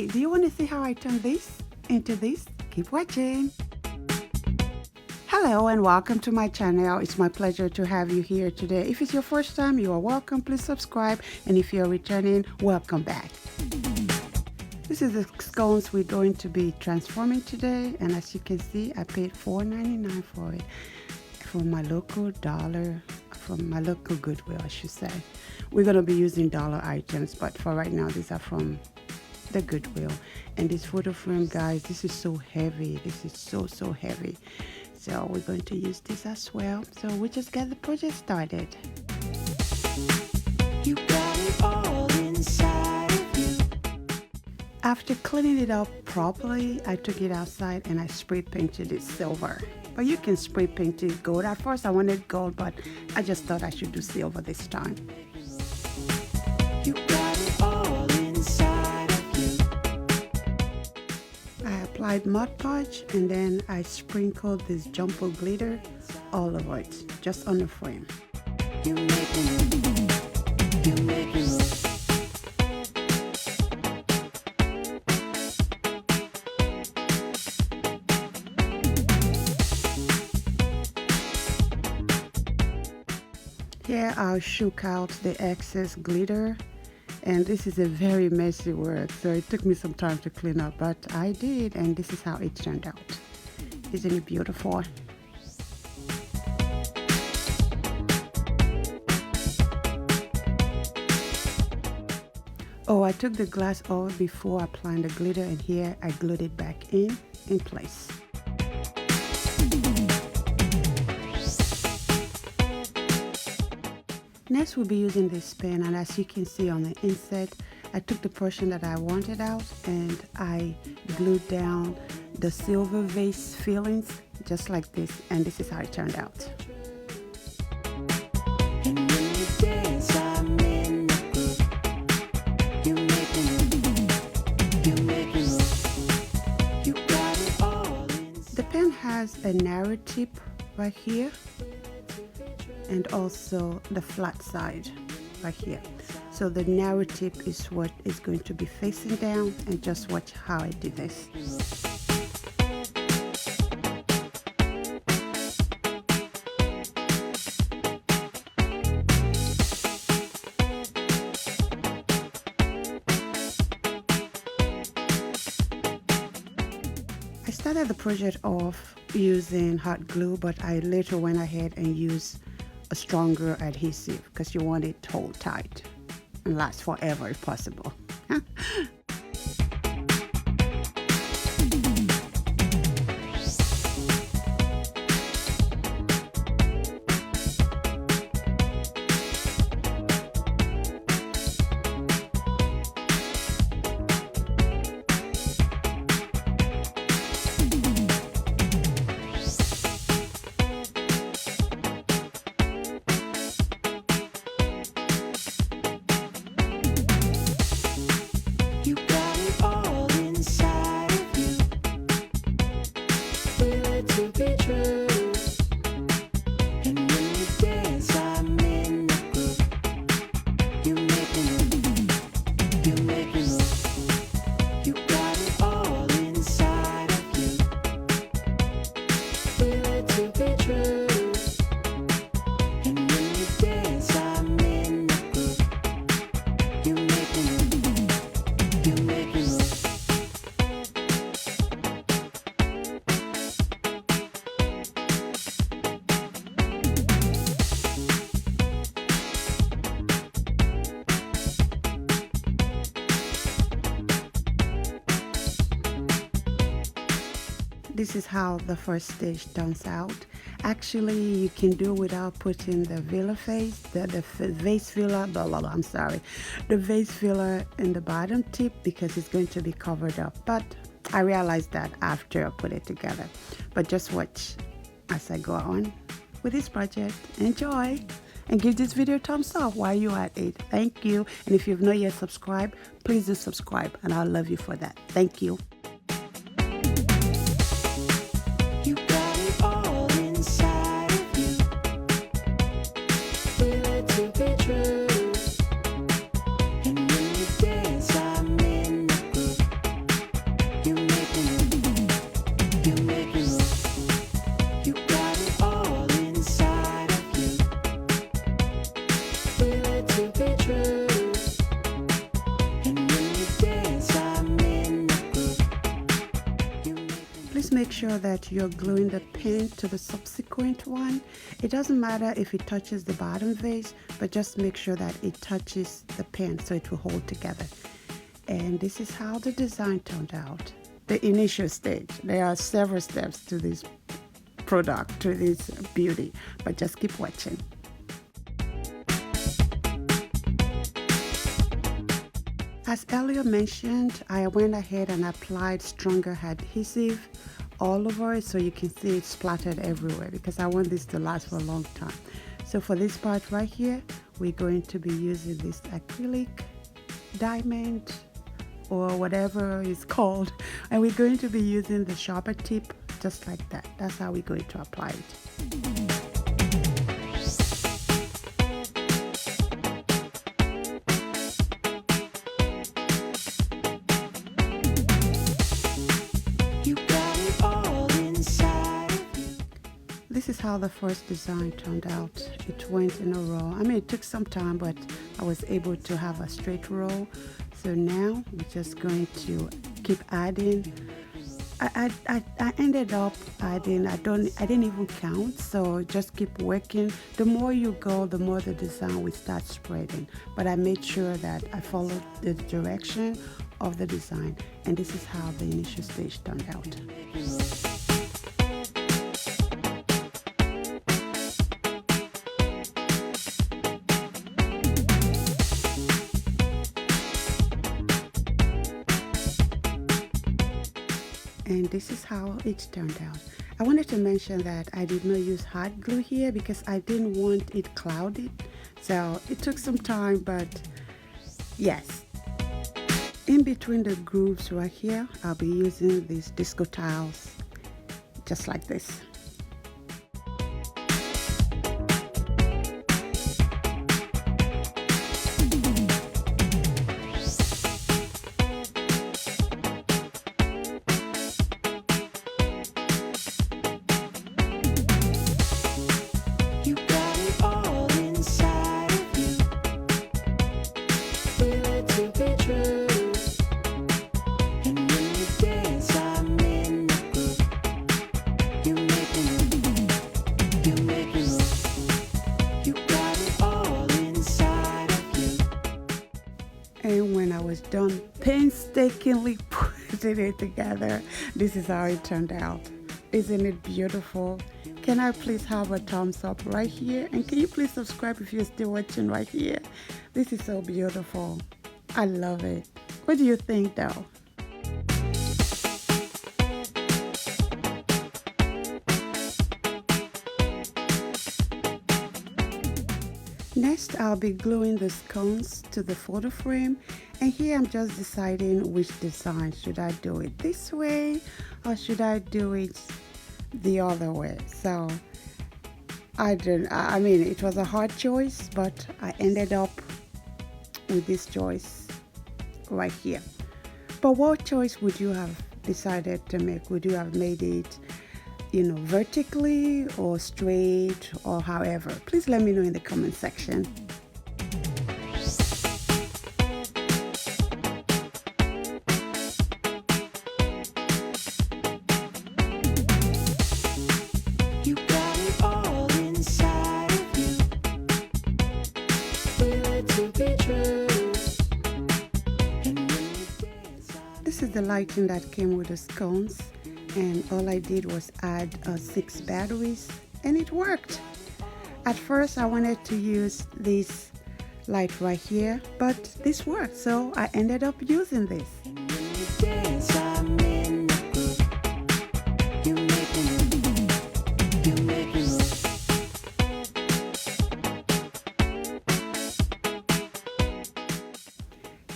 Hey, do you want to see how I turn this into this? Keep watching. Hello and welcome to my channel. It's my pleasure to have you here today. If it's your first time, you are welcome. Please subscribe. And if you're returning, welcome back. This is the scones we're going to be transforming today. And as you can see, I paid $4.99 for it from my local Goodwill, I should say. We're going to be using dollar items, but for right now, these are from the Goodwill. And this photo frame, guys, this is so heavy. This is so heavy. So we're going to use this as well. So we just get the project started. You got it all inside of you. After cleaning it up properly, I took it outside and I spray painted it silver. But you can spray paint it gold. At first I wanted gold, but I just thought I should do silver this time. You got it all inside of you. I applied Mod Podge and then I sprinkled this jumbo glitter all over it, just on the frame. You make it. You make it. Here I'll shook out the excess glitter, and this is a very messy work, so it took me some time to clean up, but I did, and this is how it turned out. Isn't it beautiful? Oh, I took the glass off before applying the glitter, and here I glued it back in place. Next, we'll be using this pen, and as you can see on the insert, I took the portion that I wanted out and I glued down the silver vase fillings just like this, and this is how it turned out. The pen has a narrow tip right here, and also the flat side right here. So the narrow tip is what is going to be facing down, and just watch how I did this. I started the project off using hot glue, but I later went ahead and used a stronger adhesive because you want it to hold tight and last forever if possible. This is how the first stage turns out. Actually, you can do without putting the vase filler, the vase filler in the bottom tip because it's going to be covered up. But I realized that after I put it together. But just watch as I go on with this project. Enjoy! And give this video a thumbs up while you're at it. Thank you. And if you've not yet subscribed, please do subscribe, and I'll love you for that. Thank you. make sure that you're gluing the pin to the subsequent one. It doesn't matter if it touches the bottom vase, but just make sure that it touches the pin so it will hold together. And this is how the design turned out. The initial stage. There are several steps to this product, to this beauty, but just keep watching. As earlier mentioned, I went ahead and applied stronger adhesive all over it so you can see it splattered everywhere because I want this to last for a long time. So for this part right here, we're going to be using this acrylic diamond or whatever it's called, and we're going to be using the sharper tip just like that. That's how we're going to apply it. This is how the first design turned out. It went in a row. I mean, it took some time, but I was able to have a straight row. So now we're just going to keep adding. I ended up adding, I didn't even count, so just keep working. The more you go, the more the design will start spreading. But I made sure that I followed the direction of the design, and this is how the initial stage turned out. And this is how it turned out. I wanted to mention that I did not use hot glue here because I didn't want it clouded. So it took some time, but yes. In between the grooves right here, I'll be using these disco tiles, just like this. And when I was done painstakingly putting it together, this is how it turned out. Isn't it beautiful? Can I please have a thumbs up right here? And can you please subscribe if you're still watching right here? This is so beautiful. I love it. What do you think though? Next, I'll be gluing the scones to the photo frame, and here I'm just deciding which design. Should I do it this way or should I do it the other way? So I mean, it was a hard choice, but I ended up with this choice right here. But what choice would you have decided to make? Would you have made it, you know, vertically or straight or however? Please let me know in the comment section. You got it all inside of you. Feel it to be true. This is the lighting that came with the scones. And all I did was add 6 batteries, and it worked. At first I wanted to use this light right here, but this worked, so I ended up using this.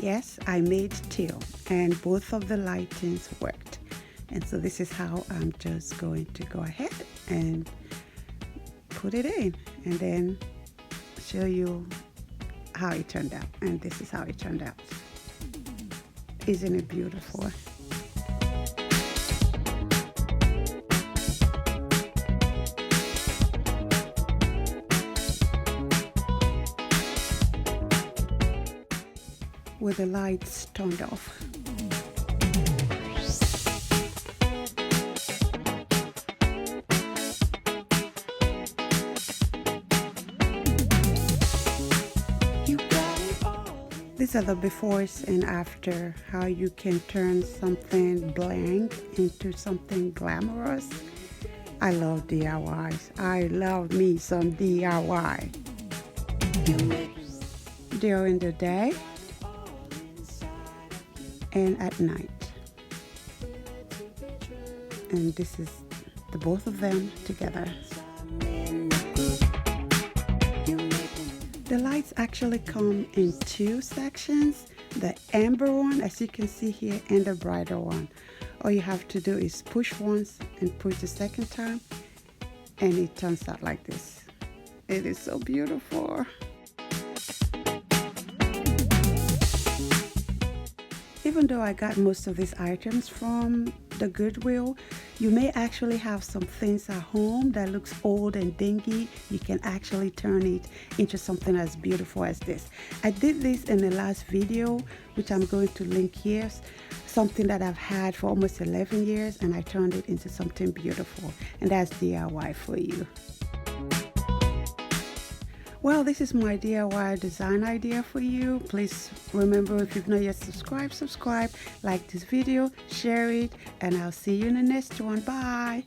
Yes, I made 2, and both of the lightings worked. And so this is how I'm just going to go ahead and put it in and then show you how it turned out. And this is how it turned out. Isn't it beautiful? With the lights turned off. These are the befores and after, how you can turn something blank into something glamorous. I love DIYs. I love me some DIY. During the day and at night. And this is the both of them together. The lights actually come in two sections, the amber one, as you can see here, and the brighter one. All you have to do is push once and push the second time, and it turns out like this. It is so beautiful. Even though I got most of these items from the Goodwill, you may actually have some things at home that looks old and dingy. You can actually turn it into something as beautiful as this. I did this in the last video, which I'm going to link here. Something that I've had for almost 11 years, and I turned it into something beautiful. And that's DIY for you. Well, this is my DIY design idea for you. Please remember, if you've not yet subscribed, like this video, share it, and I'll see you in the next one. Bye.